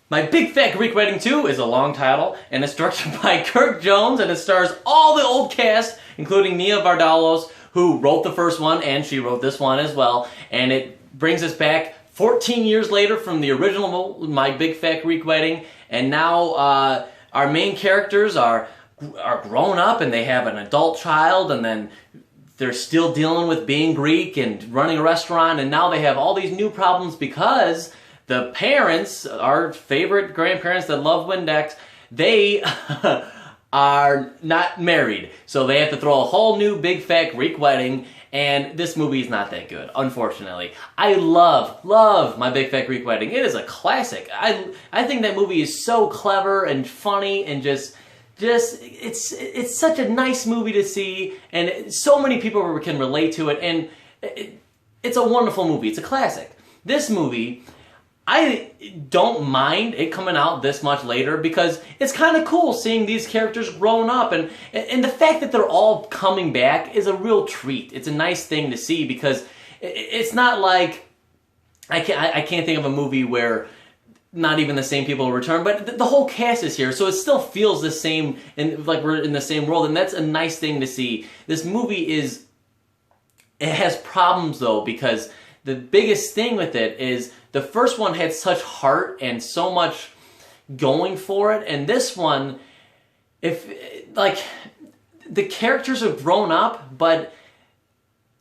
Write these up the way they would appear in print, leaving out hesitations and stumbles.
My Big Fat Greek Wedding 2 is a long title, and it's directed by Kirk Jones, and it stars all the old cast, including Nia Vardalos, who wrote the first one, and she wrote this one as well, and it brings us back 14 years later from the original My Big Fat Greek Wedding, and now our main characters are grown up, and they have an adult child, and then they're still dealing with being Greek and running a restaurant, and now they have all these new problems because the parents, our favorite grandparents that love Windex, they are not married. So they have to throw a whole new big fat Greek wedding, and this movie is not that good, unfortunately. I love My Big Fat Greek Wedding. It is a classic. I think that movie is so clever and funny and just it's such a nice movie to see, and so many people can relate to it, and it's a wonderful movie. It's a classic. This movie, I don't mind it coming out this much later because it's kind of cool seeing these characters grown up, and the fact that they're all coming back is a real treat. It's a nice thing to see because it's not like I can't think of a movie where not even the same people return, but the whole cast is here, so it still feels the same, and like we're in the same world, and that's a nice thing to see. This movie it has problems though, because the biggest thing with it is the first one had such heart and so much going for it, and this one, the characters have grown up, but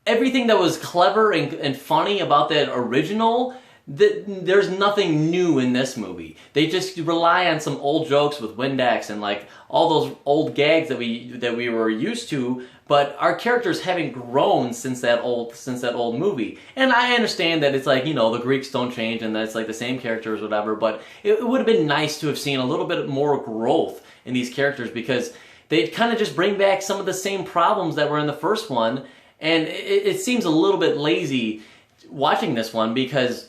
everything that was clever and funny about that original, there's nothing new in this movie. They just rely on some old jokes with Windex and like all those old gags that we were used to, but our characters haven't grown since that old movie. And I understand that it's like, you know, the Greeks don't change and that's like the same characters or whatever, but it would have been nice to have seen a little bit more growth in these characters because they kind of just bring back some of the same problems that were in the first one, and it seems a little bit lazy watching this one because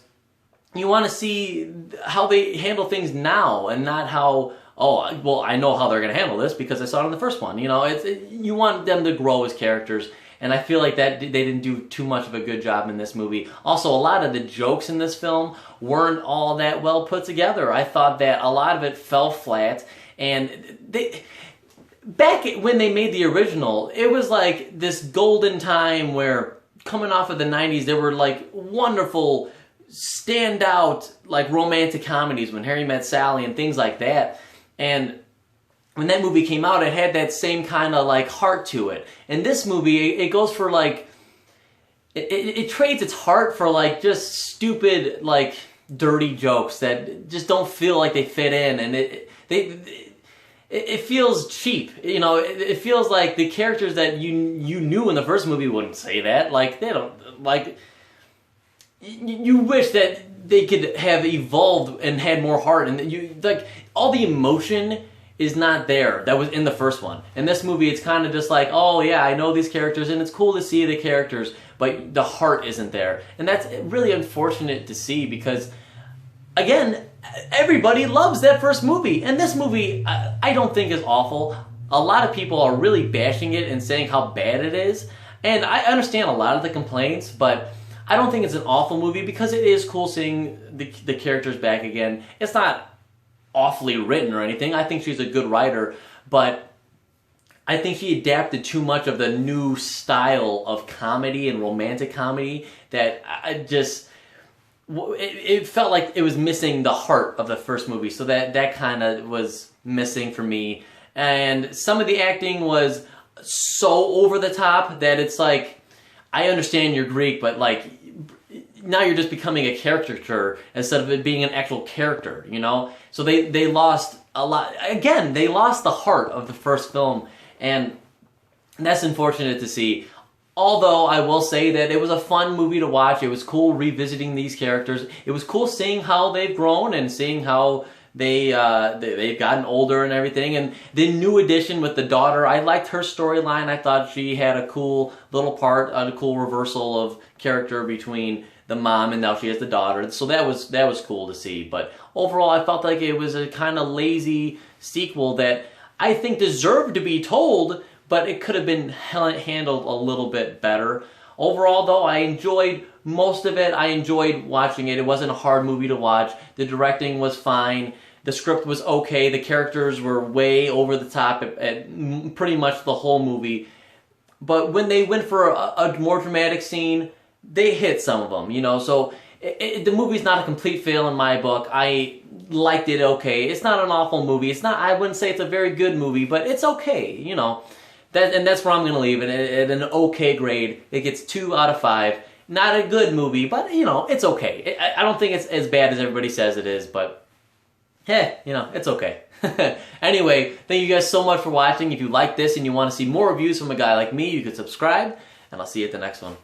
you want to see how they handle things now and not how, oh, well, I know how they're going to handle this because I saw it in the first one. You know, you want them to grow as characters, and I feel like that they didn't do too much of a good job in this movie. Also, a lot of the jokes in this film weren't all that well put together. I thought that a lot of it fell flat, and back when they made the original, it was like this golden time where, coming off of the 90s, there were like wonderful standout like romantic comedies, When Harry Met Sally and things like that, and when that movie came out, it had that same kind of like heart to it. And this movie, it goes for like it trades its heart for like just stupid like dirty jokes that just don't feel like they fit in, and it feels cheap. You know, it feels like the characters that you knew in the first movie wouldn't say that. Like they don't like. You wish that they could have evolved and had more heart, and you like all the emotion is not there that was in the first one. In this movie, it's kind of just like, oh yeah, I know these characters, and it's cool to see the characters, but the heart isn't there, and that's really unfortunate to see because, again, everybody loves that first movie, and this movie I don't think is awful. A lot of people are really bashing it and saying how bad it is, and I understand a lot of the complaints, but I don't think it's an awful movie because it is cool seeing the characters back again. It's not awfully written or anything. I think she's a good writer, but I think she adapted too much of the new style of comedy and romantic comedy that it felt like it was missing the heart of the first movie. So that kind of was missing for me. And some of the acting was so over the top that it's like, I understand you're Greek, but like now you're just becoming a caricature instead of it being an actual character, you know? So they lost a lot. Again, they lost the heart of the first film, and that's unfortunate to see. Although I will say that it was a fun movie to watch. It was cool revisiting these characters. It was cool seeing how they've grown and seeing how they've gotten older and everything. And the new addition with the daughter, I liked her storyline. I thought she had a cool little part, a cool reversal of character between the mom and now she has the daughter. So that was cool to see. But overall, I felt like it was a kind of lazy sequel that I think deserved to be told, but it could have been handled a little bit better. Overall, though, I enjoyed most of it. I enjoyed watching it. It wasn't a hard movie to watch. The directing was fine. The script was okay. The characters were way over the top at pretty much the whole movie. But when they went for a more dramatic scene, they hit some of them, you know. So the movie's not a complete fail in my book. I liked it okay. It's not an awful movie. It's not. I wouldn't say it's a very good movie, but it's okay, you know. And that's where I'm going to leave it, at an okay grade. It gets 2 out of 5. Not a good movie, but, you know, it's okay. I don't think it's as bad as everybody says it is, but, you know, it's okay. Anyway, thank you guys so much for watching. If you like this and you want to see more reviews from a guy like me, you can subscribe, and I'll see you at the next one.